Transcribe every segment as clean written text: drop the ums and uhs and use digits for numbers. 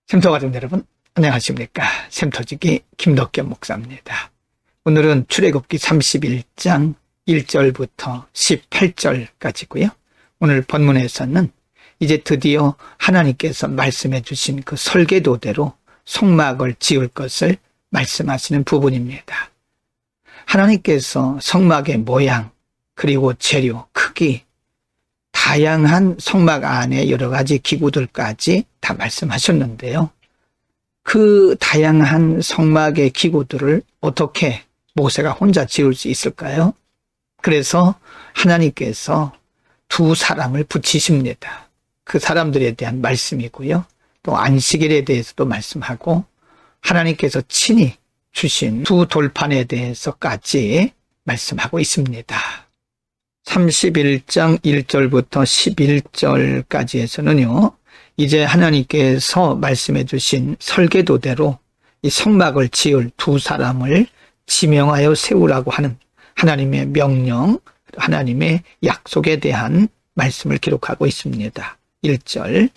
샘터 가족 여러분, 안녕하십니까? 샘터지기 김덕겸 목사입니다. 오늘은 출애굽기 31장 1절부터 18절까지고요. 오늘 본문에서는 이제 드디어 하나님께서 말씀해 주신 그 설계도대로 성막을 지을 것을 말씀하시는 부분입니다. 하나님께서 성막의 모양, 그리고 재료, 크기, 다양한 성막 안에 여러 가지 기구들까지 다 말씀하셨는데요. 그 다양한 성막의 기구들을 어떻게 모세가 혼자 지을 수 있을까요? 그래서 하나님께서 두 사람을 붙이십니다. 그 사람들에 대한 말씀이고요. 또 안식일에 대해서도 말씀하고 하나님께서 친히 주신 두 돌판에 대해서까지 말씀하고 있습니다. 31장 1절부터 11절까지에서는요, 이제 하나님께서 말씀해 주신 설계도대로 이 성막을 지을 두 사람을 지명하여 세우라고 하는 하나님의 명령, 하나님의 약속에 대한 말씀을 기록하고 있습니다. 1절,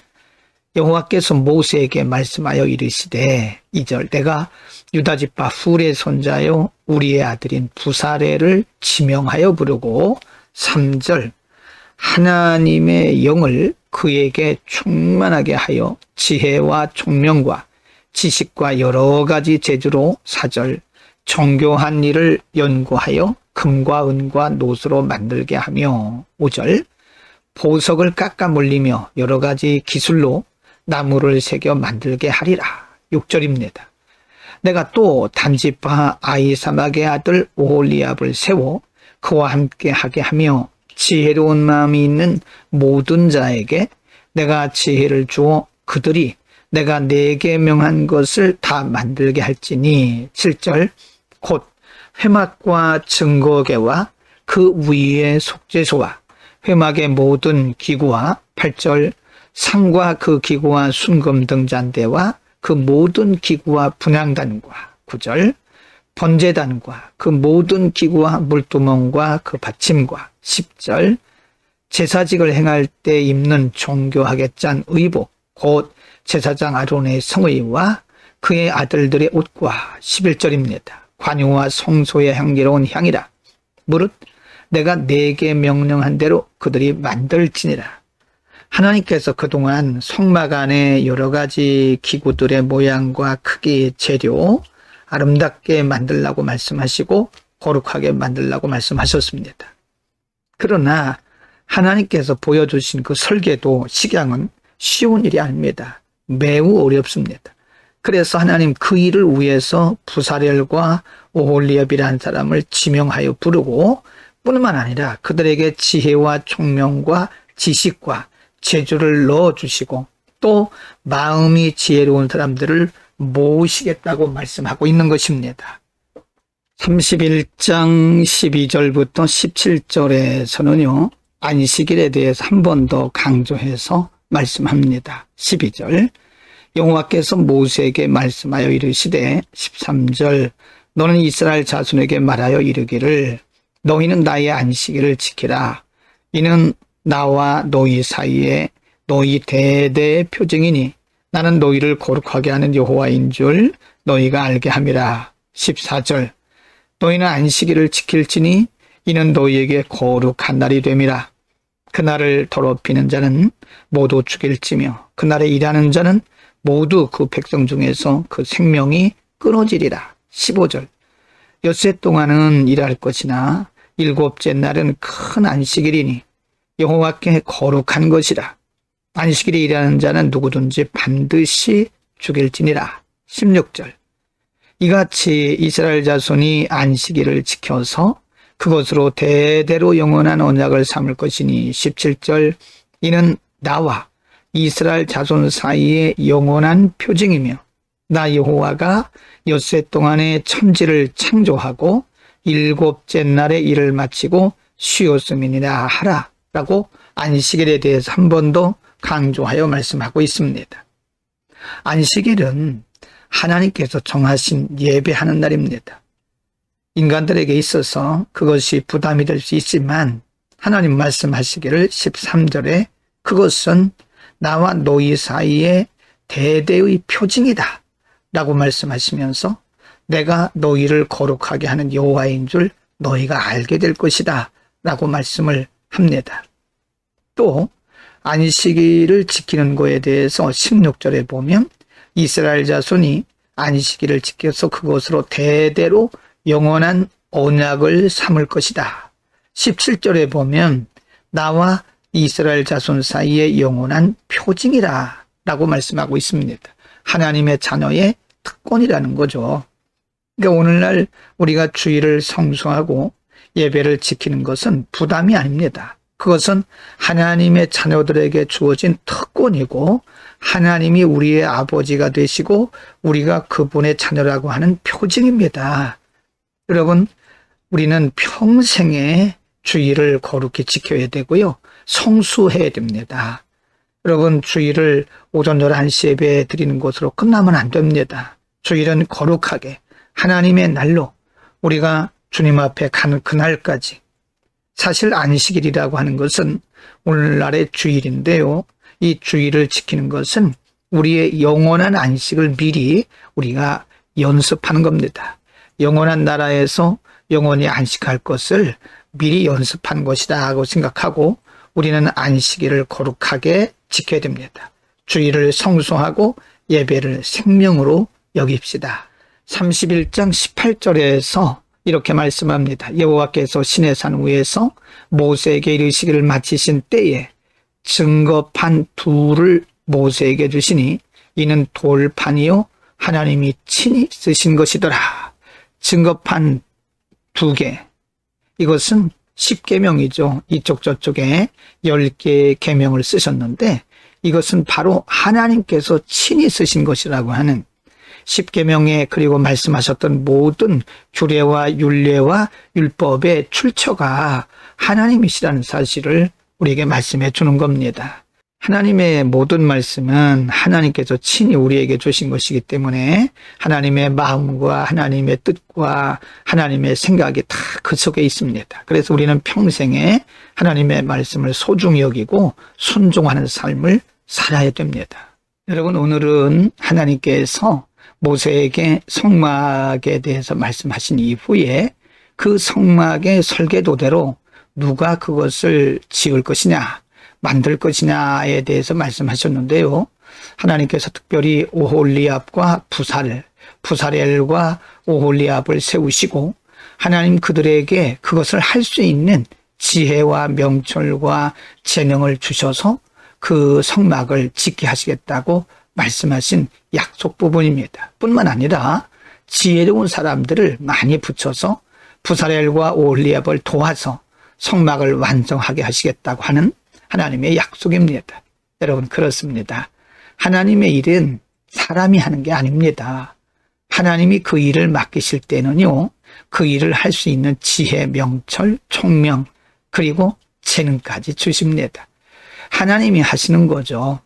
여호와께서 모세에게 말씀하여 이르시되, 2절, 내가 유다지파 훌의 손자요 우리의 아들인 부사레를 지명하여 부르고, 3절, 하나님의 영을 그에게 충만하게 하여 지혜와 총명과 지식과 여러 가지 재주로, 4절, 정교한 일을 연구하여 금과 은과 노수로 만들게 하며, 5절, 보석을 깎아 물리며 여러 가지 기술로 나무를 새겨 만들게 하리라. 6절입니다. 내가 또 단지파 아히사막의 아들 오홀리압을 세워 그와 함께 하게 하며 지혜로운 마음이 있는 모든 자에게 내가 지혜를 주어 그들이 내가 내게 명한 것을 다 만들게 할지니. 7절, 곧 회막과 증거계와 그 위의 속죄소와 회막의 모든 기구와, 8절, 상과 그 기구와 순금 등잔대와 그 모든 기구와 분향단과, 9절, 번제단과 그 모든 기구와 물두멍과 그 받침과, 10절, 제사직을 행할 때 입는 정교하게 짠 의복, 곧 제사장 아론의 성의와 그의 아들들의 옷과, 11절입니다. 관유와 성소의 향기로운 향이라. 무릇 내가 내게 명령한 대로 그들이 만들지니라. 하나님께서 그동안 성막 안에 여러 가지 기구들의 모양과 크기, 재료 아름답게 만들라고 말씀하시고 거룩하게 만들라고 말씀하셨습니다. 그러나 하나님께서 보여주신 그 설계도 식양은 쉬운 일이 아닙니다. 매우 어렵습니다. 그래서 하나님 그 일을 위해서 부사렐과 오홀리압이라는 사람을 지명하여 부르고, 뿐만 아니라 그들에게 지혜와 총명과 지식과 재주를 넣어주시고 또 마음이 지혜로운 사람들을 모으시겠다고 말씀하고 있는 것입니다. 31장 12절부터 17절에서는요, 안식일에 대해서 한 번 더 강조해서 말씀합니다. 12절, 여호와께서 모세에게 말씀하여 이르시되, 13절, 너는 이스라엘 자손에게 말하여 이르기를 너희는 나의 안식일을 지키라. 이는 나와 너희 사이에 너희 대대의 표징이니 나는 너희를 거룩하게 하는 여호와인 줄 너희가 알게 함이라. 14절, 너희는 안식일을 지킬지니 이는 너희에게 거룩한 날이 됨이라. 그날을 더럽히는 자는 모두 죽일지며 그날에 일하는 자는 모두 그 백성 중에서 그 생명이 끊어지리라. 15절, 엿새 동안은 일할 것이나 일곱째 날은 큰 안식일이니 여호와께 거룩한 것이라. 안식일에 일하는 자는 누구든지 반드시 죽일지니라. 16절, 이같이 이스라엘 자손이 안식일을 지켜서 그것으로 대대로 영원한 언약을 삼을 것이니. 17절, 이는 나와 이스라엘 자손 사이에 영원한 표징이며 나 여호와가 엿새 동안에 천지를 창조하고 일곱째 날에 일을 마치고 쉬었음이니라 하라 라고 안식일에 대해서 한 번 더 강조하여 말씀하고 있습니다. 안식일은 하나님께서 정하신 예배하는 날입니다. 인간들에게 있어서 그것이 부담이 될 수 있지만 하나님 말씀하시기를 13절에 그것은 나와 너희 사이에 대대의 표징이다 라고 말씀하시면서 내가 너희를 거룩하게 하는 여호와인 줄 너희가 알게 될 것이다 라고 말씀을 합니다. 또 안식일을 지키는 것에 대해서 16절에 보면 이스라엘 자손이 안식일을 지켜서 그것으로 대대로 영원한 언약을 삼을 것이다. 17절에 보면 나와 이스라엘 자손 사이의 영원한 표징이라 라고 말씀하고 있습니다. 하나님의 자녀의 특권이라는 거죠. 그러니까 오늘날 우리가 주일을 성수하고 예배를 지키는 것은 부담이 아닙니다. 그것은 하나님의 자녀들에게 주어진 특권이고 하나님이 우리의 아버지가 되시고 우리가 그분의 자녀라고 하는 표징입니다. 여러분, 우리는 평생에 주일을 거룩히 지켜야 되고요. 성수해야 됩니다. 여러분, 주일을 오전 11시 예배 드리는 것으로 끝나면 안 됩니다. 주일은 거룩하게 하나님의 날로 우리가 주님 앞에 가는 그날까지, 사실 안식일이라고 하는 것은 오늘날의 주일인데요. 이 주일을 지키는 것은 우리의 영원한 안식을 미리 우리가 연습하는 겁니다. 영원한 나라에서 영원히 안식할 것을 미리 연습한 것이다 하고 생각하고 우리는 안식일을 거룩하게 지켜야 됩니다. 주일을 성수하고 예배를 생명으로 여깁시다. 31장 18절에서 이렇게 말씀합니다. 여호와께서 시내산 위에서 모세에게 이르시기를 마치신 때에 증거판 둘을 모세에게 주시니 이는 돌판이요 하나님이 친히 쓰신 것이더라. 증거판 2개, 이것은 10계명이죠. 이쪽 저쪽에 10개의 계명을 쓰셨는데 이것은 바로 하나님께서 친히 쓰신 것이라고 하는 10계명에 그리고 말씀하셨던 모든 규례와 율례와 율법의 출처가 하나님이시라는 사실을 우리에게 말씀해 주는 겁니다. 하나님의 모든 말씀은 하나님께서 친히 우리에게 주신 것이기 때문에 하나님의 마음과 하나님의 뜻과 하나님의 생각이 다 그 속에 있습니다. 그래서 우리는 평생에 하나님의 말씀을 소중히 여기고 순종하는 삶을 살아야 됩니다. 여러분, 오늘은 하나님께서 모세에게 성막에 대해서 말씀하신 이후에 그 성막의 설계도대로 누가 그것을 지을 것이냐, 만들 것이냐에 대해서 말씀하셨는데요. 하나님께서 특별히 오홀리압과 부사렐과 오홀리압을 세우시고 하나님 그들에게 그것을 할 수 있는 지혜와 명철과 재능을 주셔서 그 성막을 짓게 하시겠다고 말씀하신 약속 부분입니다. 뿐만 아니라 지혜로운 사람들을 많이 붙여서 부사렐과 오홀리압을 도와서 성막을 완성하게 하시겠다고 하는 하나님의 약속입니다. 여러분, 그렇습니다. 하나님의 일은 사람이 하는 게 아닙니다. 하나님이 그 일을 맡기실 때는요, 그 일을 할 수 있는 지혜, 명철, 총명, 그리고 재능까지 주십니다. 하나님이 하시는 거죠.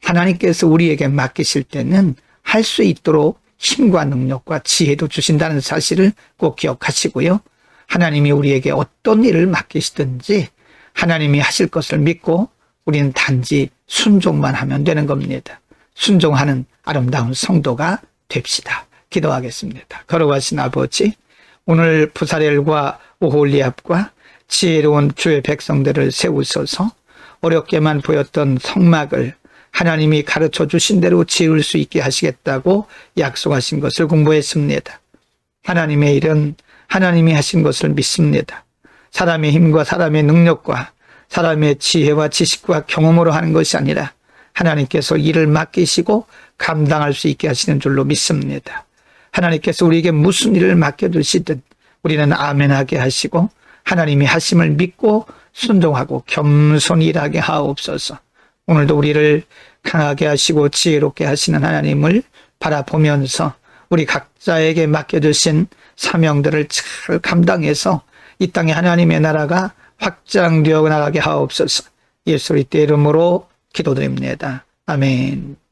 하나님께서 우리에게 맡기실 때는 할 수 있도록 힘과 능력과 지혜도 주신다는 사실을 꼭 기억하시고요. 하나님이 우리에게 어떤 일을 맡기시든지 하나님이 하실 것을 믿고 우리는 단지 순종만 하면 되는 겁니다. 순종하는 아름다운 성도가 됩시다. 기도하겠습니다. 걸어가신 아버지, 오늘 부사렐과 오홀리압과 지혜로운 주의 백성들을 세우셔서 어렵게만 보였던 성막을 하나님이 가르쳐 주신 대로 지을 수 있게 하시겠다고 약속하신 것을 공부했습니다. 하나님의 일은 하나님이 하신 것을 믿습니다. 사람의 힘과 사람의 능력과 사람의 지혜와 지식과 경험으로 하는 것이 아니라 하나님께서 일을 맡기시고 감당할 수 있게 하시는 줄로 믿습니다. 하나님께서 우리에게 무슨 일을 맡겨주시든 우리는 아멘하게 하시고 하나님이 하심을 믿고 순종하고 겸손히 일하게 하옵소서. 오늘도 우리를 강하게 하시고 지혜롭게 하시는 하나님을 바라보면서 우리 각자에게 맡겨주신 사명들을 잘 감당해서 이 땅에 하나님의 나라가 확장되어 나가게 하옵소서. 예수 그리스도의 이름으로 기도드립니다. 아멘.